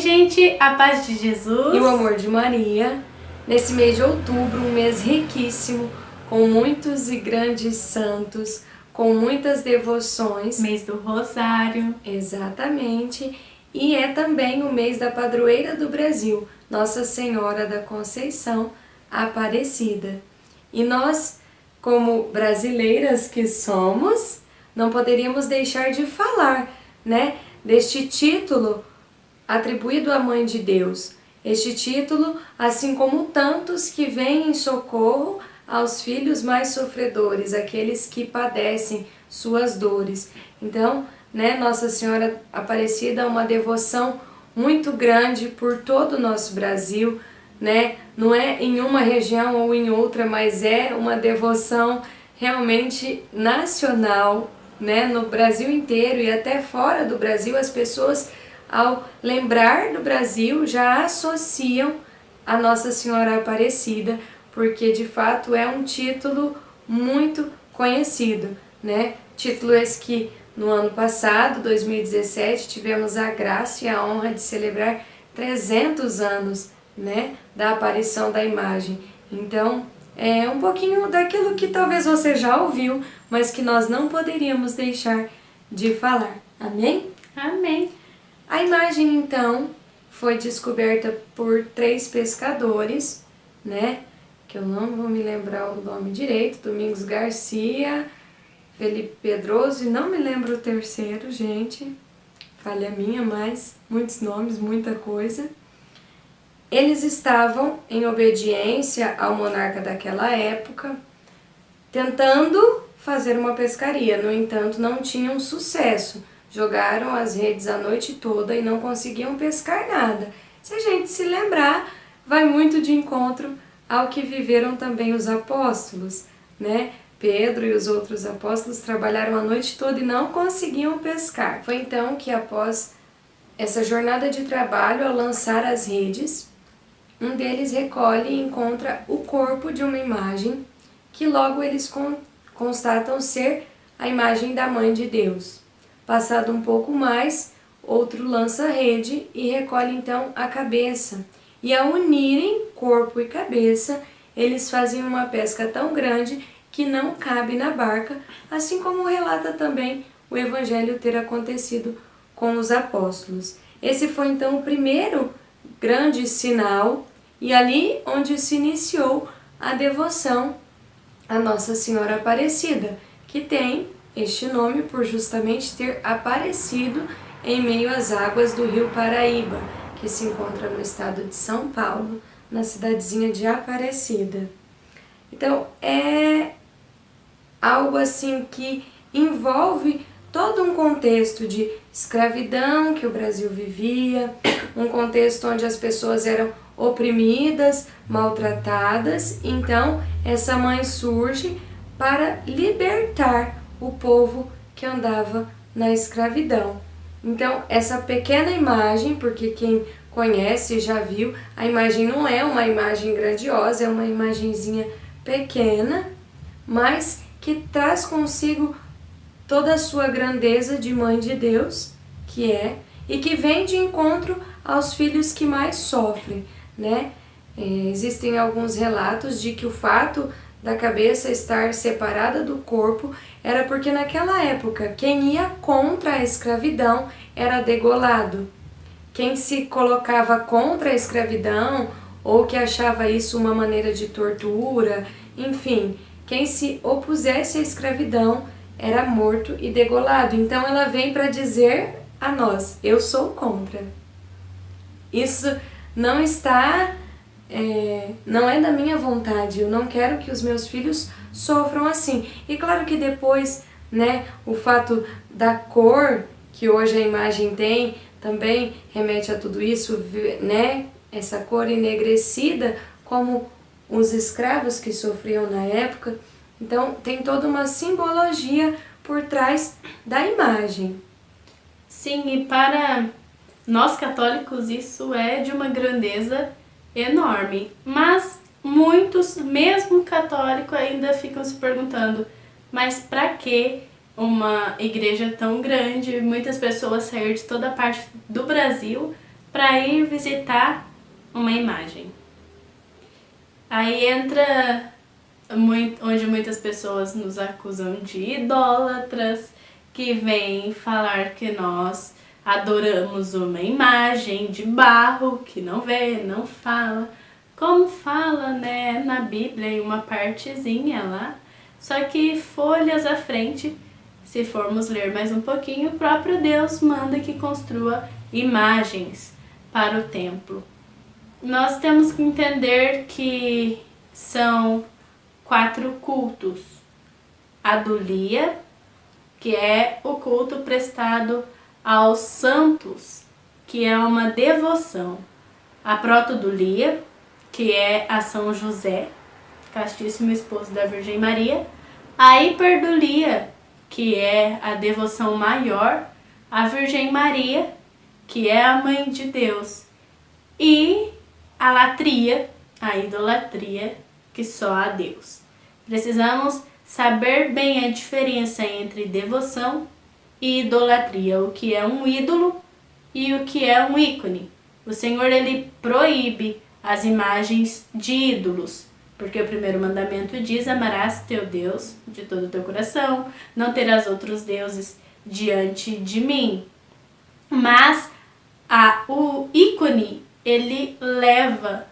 gente, a paz de Jesus e o amor de Maria, nesse mês de outubro, um mês riquíssimo, com muitos e grandes santos, com muitas devoções. mês do Rosário. Exatamente. E é também o mês da padroeira do Brasil, Nossa Senhora da Conceição Aparecida. E nós, como brasileiras que somos, não poderíamos deixar de falar, né, deste título atribuído à Mãe de Deus. Este título, assim como tantos que vêm em socorro aos filhos mais sofredores, aqueles que padecem suas dores. Então, né, Nossa Senhora Aparecida é uma devoção muito grande por todo o nosso Brasil, né? Não é em uma região ou em outra, mas é uma devoção realmente nacional, né? No Brasil inteiro e até fora do Brasil, as pessoas, ao lembrar do Brasil, já associam a Nossa Senhora Aparecida, porque de fato é um título muito conhecido, né? Título esse que no ano passado, 2017, tivemos a graça e a honra de celebrar 300 anos, né, da aparição da imagem. Então, é um pouquinho daquilo que talvez você já ouviu, mas que nós não poderíamos deixar de falar. Amém? Amém. A imagem, então, foi descoberta por 3 pescadores, né, que eu não vou me lembrar o nome direito, Domingos Garcia, Felipe Pedroso, e não me lembro o terceiro, gente, falha minha, mas muitos nomes, muita coisa. Eles estavam em obediência ao monarca daquela época, tentando fazer uma pescaria, no entanto não tinham sucesso. Jogaram as redes a noite toda e não conseguiam pescar nada. Se a gente se lembrar, vai muito de encontro ao que viveram também os apóstolos, né? Pedro e os outros apóstolos trabalharam a noite toda e não conseguiam pescar. Foi então que, após essa jornada de trabalho, ao lançar as redes, um deles recolhe e encontra o corpo de uma imagem que logo eles constatam ser a imagem da Mãe de Deus. Passado um pouco mais, outro lança a rede e recolhe então a cabeça. E ao unirem corpo e cabeça, eles fazem uma pesca tão grande que não cabe na barca, assim como relata também o Evangelho ter acontecido com os apóstolos. Esse foi então o primeiro grande sinal e ali onde se iniciou a devoção à Nossa Senhora Aparecida, que tem este nome por justamente ter aparecido em meio às águas do rio Paraíba, que se encontra no estado de São Paulo, na cidadezinha de Aparecida. Então, é algo assim que envolve todo um contexto de escravidão que o Brasil vivia, um contexto onde as pessoas eram oprimidas, maltratadas. Então, essa mãe surge para libertar o povo que andava na escravidão. Então, essa pequena imagem, porque quem conhece já viu, a imagem não é uma imagem grandiosa, é uma imagenzinha pequena, mas que traz consigo toda a sua grandeza de Mãe de Deus, que é, e que vem de encontro aos filhos que mais sofrem, né? Existem alguns relatos de que o fato da cabeça estar separada do corpo era porque naquela época quem ia contra a escravidão era degolado. Quem se colocava contra a escravidão ou que achava isso uma maneira de tortura, enfim, quem se opusesse à escravidão era morto e degolado. Então ela vem para dizer a nós, eu sou contra. Isso não está, não é da minha vontade, eu não quero que os meus filhos sofram assim. E claro que depois, né, o fato da cor que hoje a imagem tem, também remete a tudo isso, né, essa cor enegrecida, como os escravos que sofriam na época. Então, tem toda uma simbologia por trás da imagem. Sim, e para nós católicos isso é de uma grandeza enorme. Mas muitos, mesmo católicos, ainda ficam se perguntando, mas para que uma igreja tão grande, muitas pessoas saíram de toda parte do Brasil para ir visitar uma imagem. Aí entra onde muitas pessoas nos acusam de idólatras, que vêm falar que nós adoramos uma imagem de barro que não vê, não fala, como fala, né, na Bíblia em uma partezinha lá, só que folhas à frente, se formos ler mais um pouquinho, o próprio Deus manda que construa imagens para o templo. Nós temos que entender que são 4 cultos. A dulia, que é o culto prestado aos santos, que é uma devoção. A protodulia, que é a São José, castíssimo esposo da Virgem Maria. A hiperdulia, que é a devoção maior à Virgem Maria, que é a Mãe de Deus. E a latria, a idolatria, que só a Deus. Precisamos saber bem a diferença entre devoção e idolatria, o que é um ídolo e o que é um ícone. O Senhor, ele proíbe as imagens de ídolos, porque o primeiro mandamento diz: amarás teu Deus de todo o teu coração, não terás outros deuses diante de mim. Mas o ícone, ele leva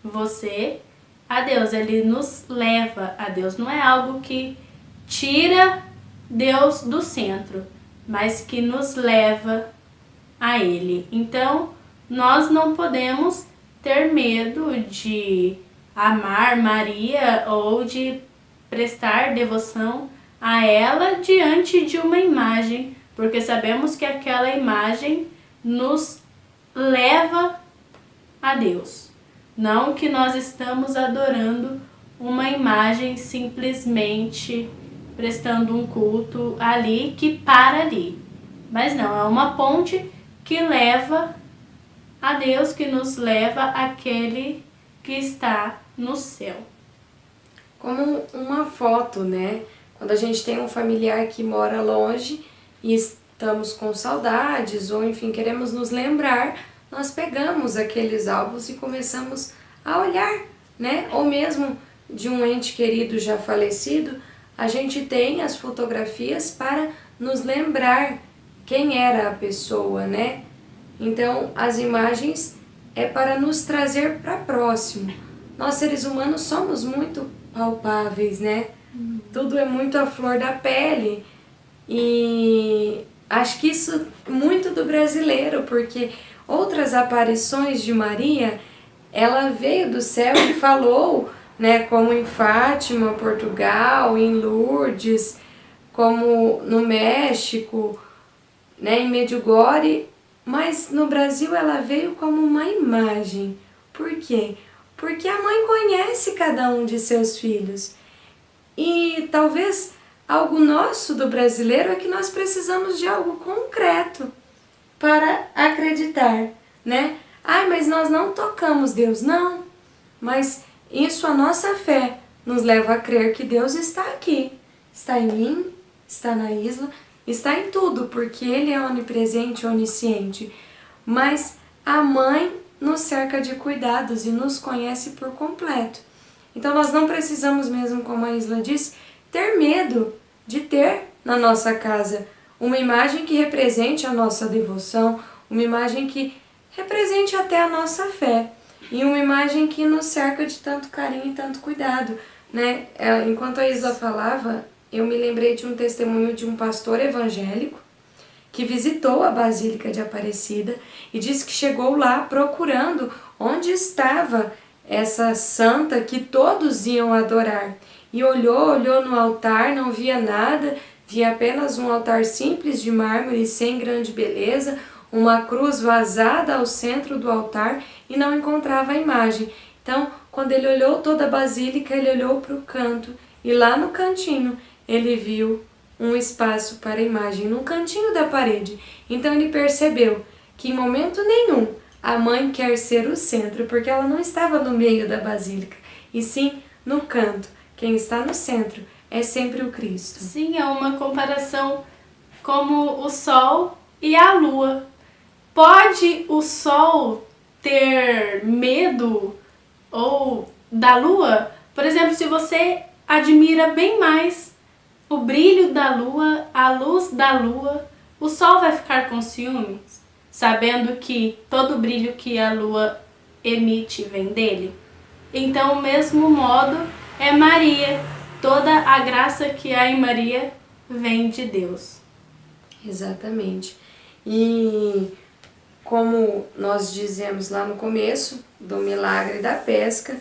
você a Deus, ele nos leva a Deus. Não é algo que tira Deus do centro, mas que nos leva a Ele. Então, nós não podemos ter medo de amar Maria ou de prestar devoção a ela diante de uma imagem, porque sabemos que aquela imagem nos leva a Deus. Não que nós estamos adorando uma imagem, simplesmente prestando um culto ali que para ali. Mas não, é uma ponte que leva a Deus, que nos leva àquele que está no céu. Como uma foto, né? Quando a gente tem um familiar que mora longe e estamos com saudades, ou enfim, queremos nos lembrar, nós pegamos aqueles álbuns e começamos a olhar, né? Ou mesmo de um ente querido já falecido, a gente tem as fotografias para nos lembrar quem era a pessoa, né? Então, as imagens é para nos trazer para próximo. Nós, seres humanos, somos muito palpáveis, né? Tudo é muito à flor da pele. E acho que isso é muito do brasileiro, porque outras aparições de Maria, ela veio do céu e falou, né, como em Fátima, Portugal, em Lourdes, como no México, né, em Medjugorje, mas no Brasil ela veio como uma imagem. Por quê? Porque a mãe conhece cada um de seus filhos. E talvez algo nosso do brasileiro é que nós precisamos de algo concreto para acreditar, né? Ai, mas nós não tocamos Deus, não. Mas isso, a nossa fé nos leva a crer que Deus está aqui. Está em mim, está na Isla, está em tudo, porque Ele é onipresente, onisciente. Mas a mãe nos cerca de cuidados e nos conhece por completo. Então nós não precisamos mesmo, como a Isla disse, ter medo de ter na nossa casa uma imagem que represente a nossa devoção, uma imagem que represente até a nossa fé e uma imagem que nos cerca de tanto carinho e tanto cuidado, né? Enquanto a Isla falava, eu me lembrei de um testemunho de um pastor evangélico que visitou a Basílica de Aparecida e disse que chegou lá procurando onde estava essa santa que todos iam adorar. E olhou no altar, não via nada, via apenas um altar simples de mármore sem grande beleza, uma cruz vazada ao centro do altar e não encontrava a imagem. Então, quando ele olhou toda a basílica, ele olhou para o canto e lá no cantinho ele viu um espaço para a imagem, num cantinho da parede. Então ele percebeu que em momento nenhum a mãe quer ser o centro, porque ela não estava no meio da basílica, e sim no canto. Quem está no centro é sempre o Cristo. Sim, é uma comparação como o sol e a lua. Pode o sol ter medo ou da lua? Por exemplo, se você admira bem mais o brilho da lua, a luz da lua, o sol vai ficar com ciúmes, sabendo que todo o brilho que a lua emite vem dele? Então, o mesmo modo é Maria. Toda a graça que há em Maria vem de Deus. Exatamente. E como nós dizemos lá no começo do milagre da pesca,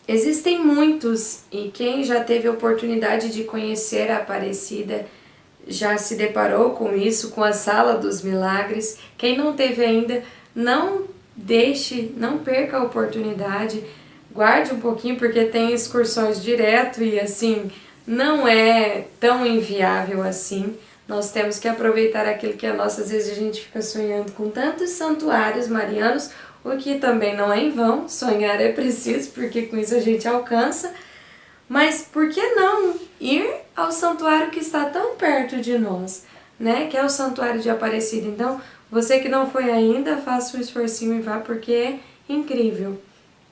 existem muitos, e quem já teve a oportunidade de conhecer a Aparecida já se deparou com isso, com a Sala dos Milagres. Quem não teve ainda, não perca a oportunidade, guarde um pouquinho, porque tem excursões direto e assim, não é tão inviável assim. Nós temos que aproveitar aquilo que é nosso. Às vezes a gente fica sonhando com tantos santuários marianos, o que também não é em vão. Sonhar é preciso, porque com isso a gente alcança. Mas por que não ir ao santuário que está tão perto de nós, né? Que é o Santuário de Aparecida. Então, você que não foi ainda, faça um esforcinho e vá, porque é incrível.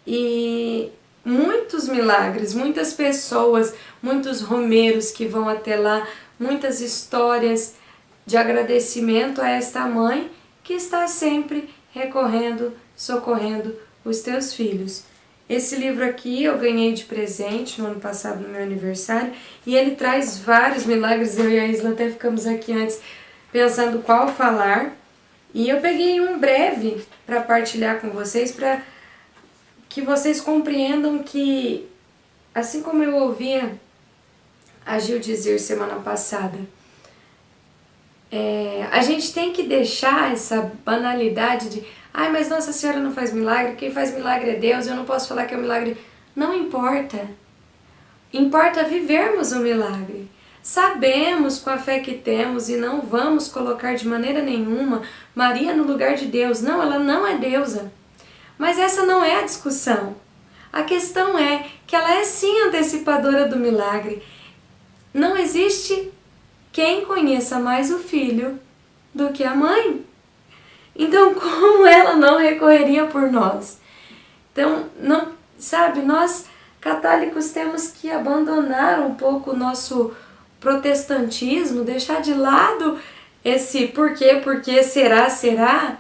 E muitos milagres, muitas pessoas, muitos romeiros que vão até lá, muitas histórias de agradecimento a esta mãe que está sempre recorrendo, socorrendo os teus filhos. Esse livro aqui eu ganhei de presente no ano passado, no meu aniversário, e ele traz vários milagres. Eu e a Isla até ficamos aqui antes pensando qual falar, e eu peguei um breve para partilhar com vocês, para que vocês compreendam que, assim como eu ouvia a Gil dizer semana passada, a gente tem que deixar essa banalidade de ai, mas Nossa Senhora não faz milagre, quem faz milagre é Deus, eu não posso falar que é um milagre. Não importa. Importa vivermos o milagre. Sabemos com a fé que temos e não vamos colocar de maneira nenhuma Maria no lugar de Deus. Não, ela não é deusa. Mas essa não é a discussão. A questão é que ela é sim antecipadora do milagre. Não existe quem conheça mais o filho do que a mãe. Então, como ela não recorreria por nós? Então, não, sabe, nós católicos temos que abandonar um pouco o nosso protestantismo, deixar de lado esse porque, será,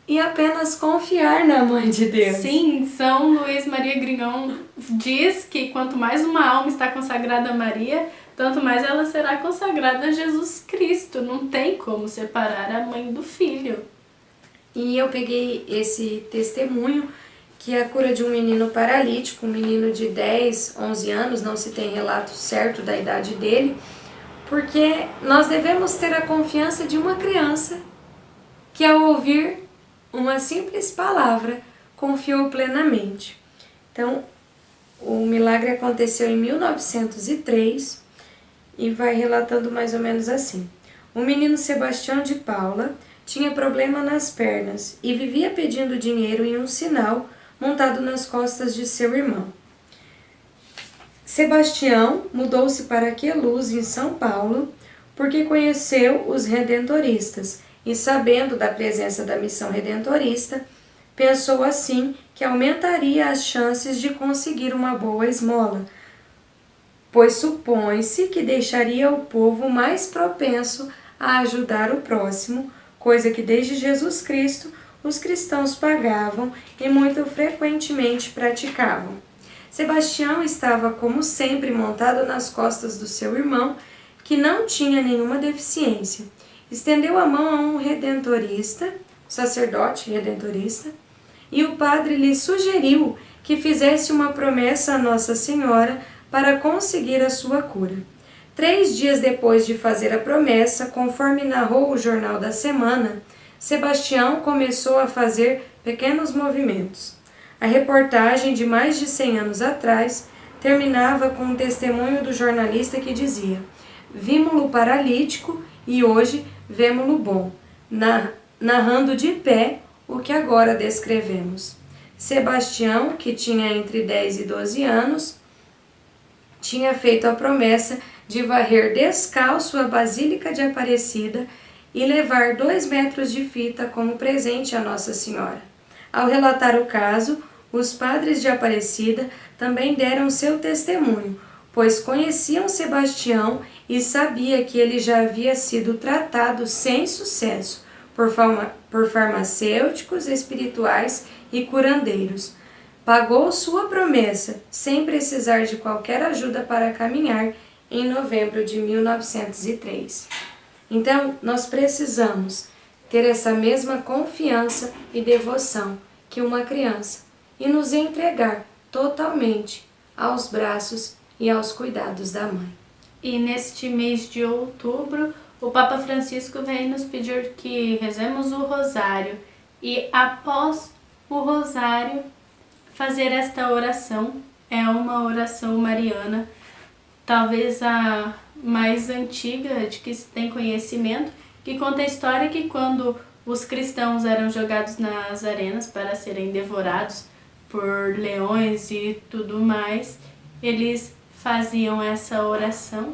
e apenas confiar na Mãe de Deus. Sim, São Luís Maria Grignon diz que quanto mais uma alma está consagrada a Maria, tanto mais ela será consagrada a Jesus Cristo. Não tem como separar a mãe do filho. E eu peguei esse testemunho, que é a cura de um menino paralítico, um menino de 10, 11 anos, não se tem relato certo da idade dele, porque nós devemos ter a confiança de uma criança que, ao ouvir uma simples palavra, confiou plenamente. Então, o milagre aconteceu em 1903 e vai relatando mais ou menos assim. O menino Sebastião de Paula tinha problema nas pernas e vivia pedindo dinheiro em um sinal montado nas costas de seu irmão. Sebastião mudou-se para Queluz, em São Paulo, porque conheceu os redentoristas e, sabendo da presença da missão redentorista, pensou assim que aumentaria as chances de conseguir uma boa esmola, pois supõe-se que deixaria o povo mais propenso a ajudar o próximo, coisa que desde Jesus Cristo os cristãos pagavam e muito frequentemente praticavam. Sebastião estava, como sempre, montado nas costas do seu irmão, que não tinha nenhuma deficiência. Estendeu a mão a um redentorista, sacerdote redentorista, e o padre lhe sugeriu que fizesse uma promessa a Nossa Senhora para conseguir a sua cura. 3 dias depois de fazer a promessa, conforme narrou o Jornal da Semana, Sebastião começou a fazer pequenos movimentos. A reportagem de mais de 100 anos atrás terminava com um testemunho do jornalista que dizia: "Vimo-lo paralítico e hoje vemo-lo bom", narrando de pé o que agora descrevemos. Sebastião, que tinha entre 10 e 12 anos, tinha feito a promessa de varrer descalço a Basílica de Aparecida e levar 2 metros de fita como presente a Nossa Senhora. Ao relatar o caso, os padres de Aparecida também deram seu testemunho, pois conheciam Sebastião e sabia que ele já havia sido tratado sem sucesso por farmacêuticos espirituais e curandeiros. Pagou sua promessa sem precisar de qualquer ajuda para caminhar em novembro de 1903. Então, nós precisamos ter essa mesma confiança e devoção que uma criança e nos entregar totalmente aos braços e aos cuidados da mãe. E neste mês de outubro, o Papa Francisco vem nos pedir que rezemos o rosário e após o rosário fazer esta oração. É uma oração mariana, talvez a mais antiga de que se tem conhecimento, que conta a história que quando os cristãos eram jogados nas arenas para serem devorados por leões e tudo mais, eles faziam essa oração,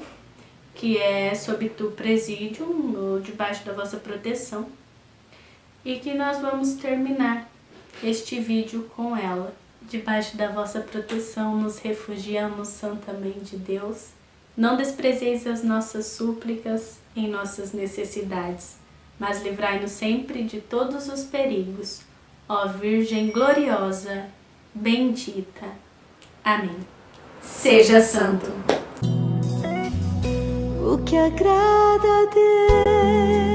que é sob tu presidium, ou debaixo da vossa proteção, e que nós vamos terminar este vídeo com ela. Debaixo da vossa proteção nos refugiamos, Santa Mãe de Deus. Não desprezeis as nossas súplicas em nossas necessidades, mas livrai-nos sempre de todos os perigos. Ó Virgem gloriosa, bendita. Amém. Seja santo. O que agrada a Deus